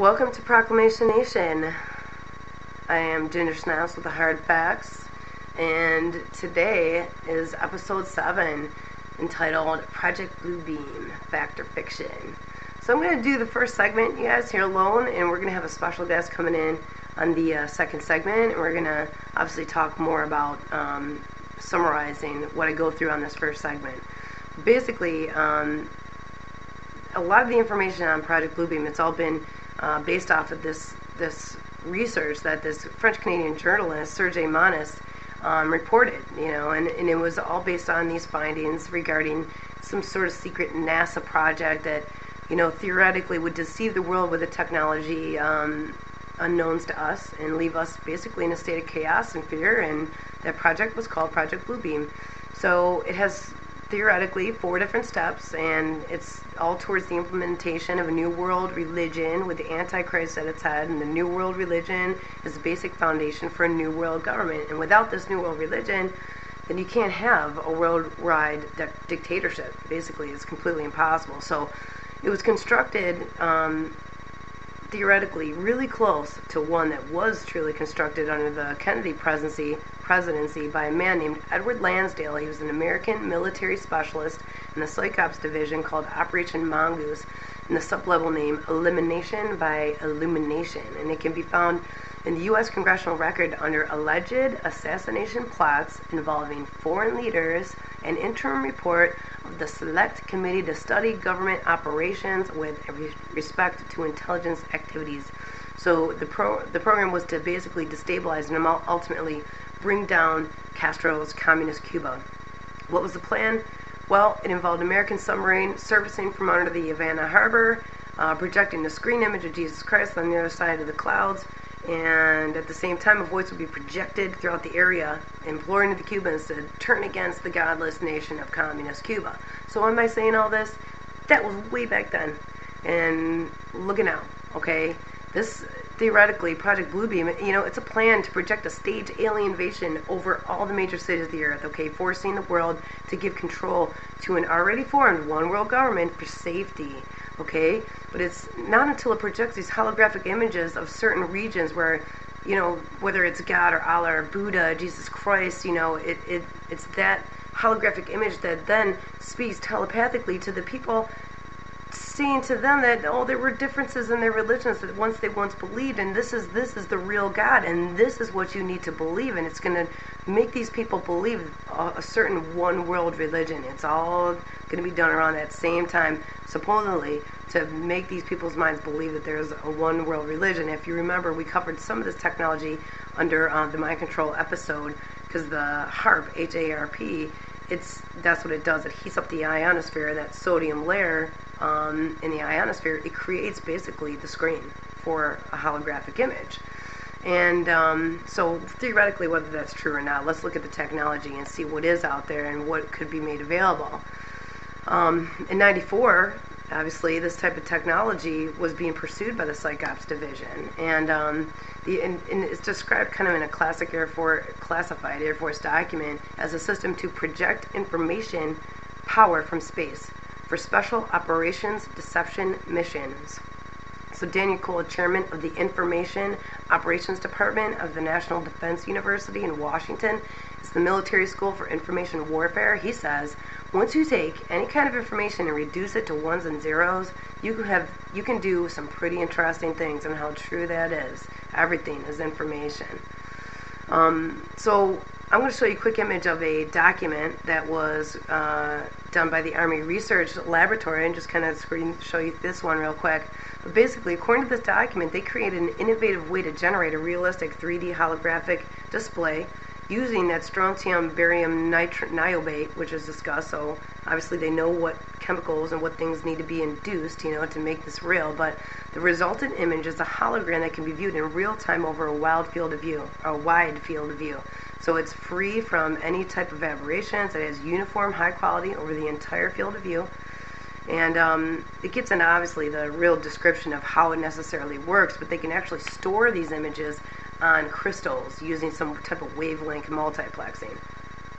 Welcome to Proclamation Nation. I am Ginger Schnaps with the Hard Facts, and today is episode 7 entitled Project Bluebeam, Fact or Fiction. So I'm going to do the first segment, you guys, here alone, and we're going to have a special guest coming in on the second segment, and we're going to obviously talk more about summarizing what I go through on this first segment. Basically, a lot of the information on Project Bluebeam, it's all been based off of this research that this French-Canadian journalist, Serge Manis, reported, and it was all based on these findings regarding some sort of secret NASA project that, theoretically would deceive the world with a technology unknowns to us and leave us basically in a state of chaos and fear, and that project was called Project Bluebeam. So it has theoretically 4 different steps, and it's all towards the implementation of a new world religion with the Antichrist at its head, and the new world religion is the basic foundation for a new world government. And without this new world religion, then you can't have a worldwide dictatorship. Basically, it's completely impossible. So it was constructed theoretically really close to one that was truly constructed under the Kennedy presidency by a man named Edward Lansdale. He was an American military specialist in the Psych Ops division called Operation Mongoose, and the sublevel name Elimination by Illumination, and it can be found in the U.S. Congressional Record under alleged assassination plots involving foreign leaders, an interim report of the Select Committee to Study Government Operations with respect to intelligence activities. So the program was to basically destabilize and ultimately bring down Castro's communist Cuba. What was the plan? Well, it involved American submarine servicing from under the Havana harbor, projecting a screen image of Jesus Christ on the other side of the clouds, and at the same time a voice would be projected throughout the area imploring the Cubans to turn against the godless nation of communist Cuba. So why am I saying all this? That was way back then, and look at now, okay? This, theoretically, Project Bluebeam, it's a plan to project a staged alien invasion over all the major cities of the earth, okay, forcing the world to give control to an already formed one world government for safety, okay? But it's not until it projects these holographic images of certain regions where, whether it's God or Allah or Buddha, Jesus Christ, it's that holographic image that then speaks telepathically to the people, saying to them that, there were differences in their religions that they once believed, and this is the real God, and this is what you need to believe, and it's going to make these people believe a certain one world religion. It's all going to be done around that same time, supposedly, to make these people's minds believe that there's a one world religion. If you remember, we covered some of this technology under the mind control episode, because the HARP, H-A-R-P, that's what it does. It heats up the ionosphere, that sodium layer in the ionosphere. It creates basically the screen for a holographic image. And so theoretically, whether that's true or not, let's look at the technology and see what is out there and what could be made available. In '94, obviously, this type of technology was being pursued by the Psych Ops division, and it's described kind of in a classified Air Force document as a system to project information power from space for special operations deception missions. So Daniel Cole, chairman of the Information Operations Department of the National Defense University in Washington, it's the military school for information warfare. He says, once you take any kind of information and reduce it to ones and zeros, you can do some pretty interesting things, and how true that is. Everything is information. So I'm going to show you a quick image of a document that was done by the Army Research Laboratory, and just kind of show you this one real quick. But basically, according to this document, they created an innovative way to generate a realistic 3D holographic display using that strontium barium niobate, which is discussed. So obviously they know what chemicals and what things need to be induced, to make this real. But the resultant image is a hologram that can be viewed in real time over a wide field of view. So it's free from any type of aberrations. It has uniform high quality over the entire field of view. And it gives an obviously the real description of how it necessarily works, but they can actually store these images on crystals using some type of wavelength multiplexing.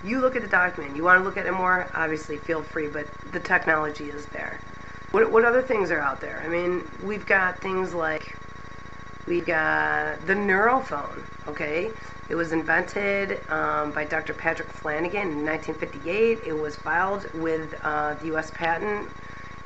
You look at the document. You want to look at it more? Obviously, feel free, but the technology is there. What other things are out there? I mean, we've got things like We got the neurophone, okay? It was invented by Dr. Patrick Flanagan in 1958. It was filed with the U.S. patent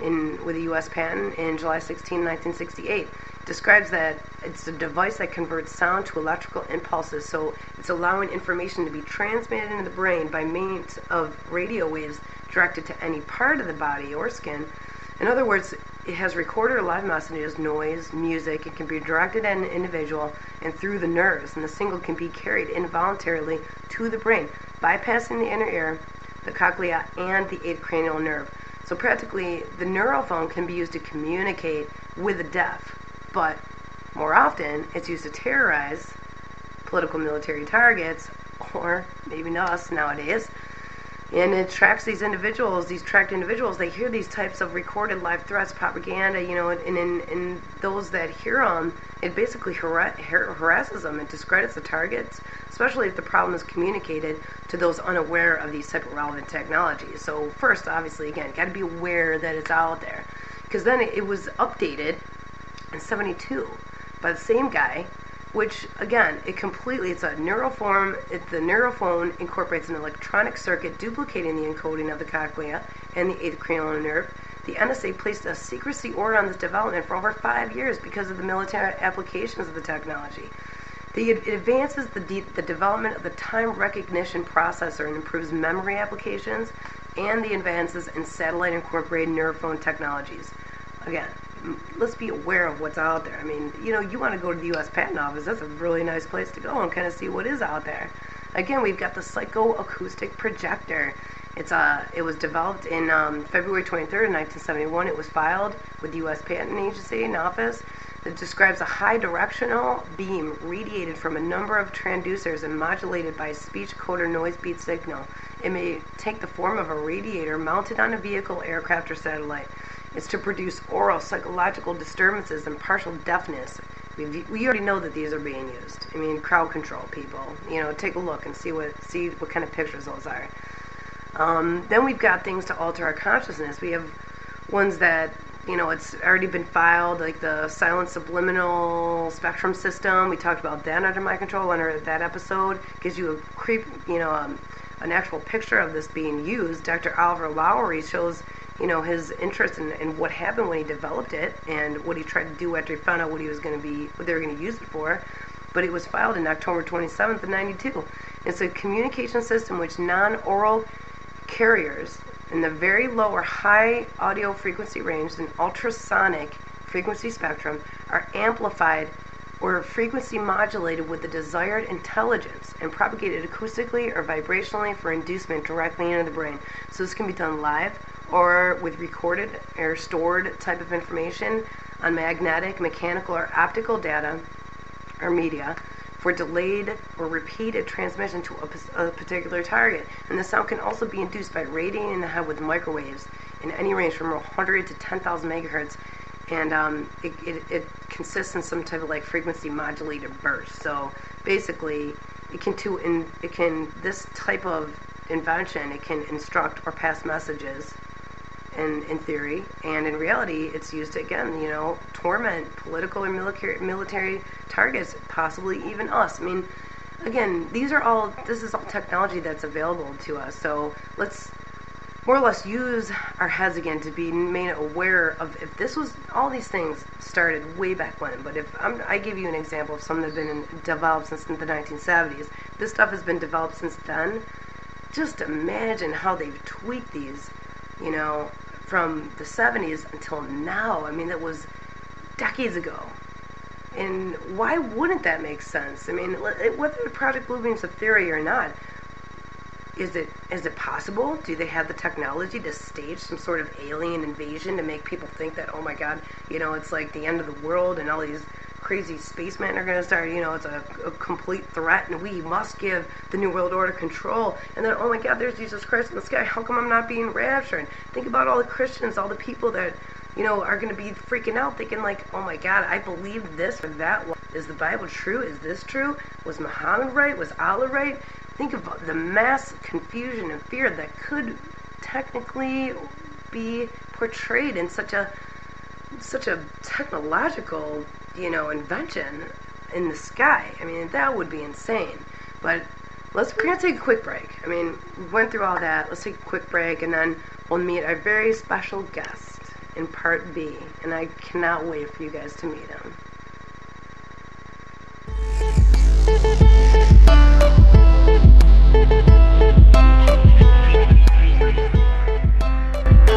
in July 16, 1968. Describes that it's a device that converts sound to electrical impulses, so it's allowing information to be transmitted into the brain by means of radio waves directed to any part of the body or skin. In other words, it has recorded live messages, noise, music. It can be directed at an individual and through the nerves, and the signal can be carried involuntarily to the brain, bypassing the inner ear, the cochlea, and the eighth cranial nerve. So practically, the neurophone can be used to communicate with the deaf, but more often, it's used to terrorize political military targets, or maybe us nowadays. And it tracks these individuals, these tracked individuals. They hear these types of recorded live threats, propaganda, and in those that hear them, it basically harasses them. It discredits the targets, especially if the problem is communicated to those unaware of these type of relevant technologies. So first, obviously, again, got to be aware that it's out there. Because then it was updated in 72 by the same guy, which again, it's a neurophone. The neurophone incorporates an electronic circuit duplicating the encoding of the cochlea and the eighth cranial nerve. The NSA placed a secrecy order on this development for over 5 years because of the military applications of the technology. It advances the development of the time recognition processor and improves memory applications and the advances in satellite incorporated neurophone technologies. Again, let's be aware of what's out there. I mean, you want to go to the U.S. Patent Office, that's a really nice place to go and kind of see what is out there. Again, we've got the psychoacoustic projector. It was developed in February 23rd, 1971. It was filed with the U.S. Patent Agency in office. It describes a high directional beam radiated from a number of transducers and modulated by a speech coder noise beat signal. It may take the form of a radiator mounted on a vehicle, aircraft, or satellite. It's to produce oral psychological disturbances and partial deafness. We already know that these are being used. I mean, crowd control people. Take a look and see what kind of pictures those are. Then we've got things to alter our consciousness. We have ones that it's already been filed, like the silent subliminal spectrum system. We talked about that under my control under that episode. Gives you an actual picture of this being used. Dr. Oliver Lowery shows his interest in what happened when he developed it and what he tried to do after he found out what they were going to use it for. But it was filed in October 27th of 92. It's a communication system which non-oral carriers in the very low or high audio frequency range and ultrasonic frequency spectrum are amplified or frequency modulated with the desired intelligence and propagated acoustically or vibrationally for inducement directly into the brain. So this can be done live or with recorded or stored type of information on magnetic, mechanical, or optical data or media for delayed or repeated transmission to a particular target. And the sound can also be induced by radiating the head with microwaves in any range from 100 to 10,000 megahertz. And it consists in some type of frequency modulated burst. So basically, this type of invention, it can instruct or pass messages in theory, and in reality it's used to, again, torment political or military targets, possibly even us. I mean, again, this is all technology that's available to us, so let's more or less use our heads again to be made aware of if all these things started way back when. But if I give you an example of something that's been developed since the 1970s, this stuff has been developed since then. Just imagine how they've tweaked these, from the 70s until now. I mean, that was decades ago. And why wouldn't that make sense? I mean, whether the Project Bluebeam's a theory or not, is it possible? Do they have the technology to stage some sort of alien invasion to make people think that, oh my God, it's like the end of the world and all these crazy spacemen are going to start, it's a complete threat and we must give the New World Order control. And then, oh my God, there's Jesus Christ in the sky. How come I'm not being raptured? Think about all the Christians, all the people that, are going to be freaking out thinking oh my God, I believed this or that. Is the Bible true? Is this true? Was Muhammad right? Was Allah right? Think of the mass confusion and fear that could technically be portrayed in such a such a technological, invention in the sky. I mean, that would be insane. But we're going to take a quick break. I mean, we went through all that. Let's take a quick break, and then we'll meet our very special guest in part B. And I cannot wait for you guys to meet him.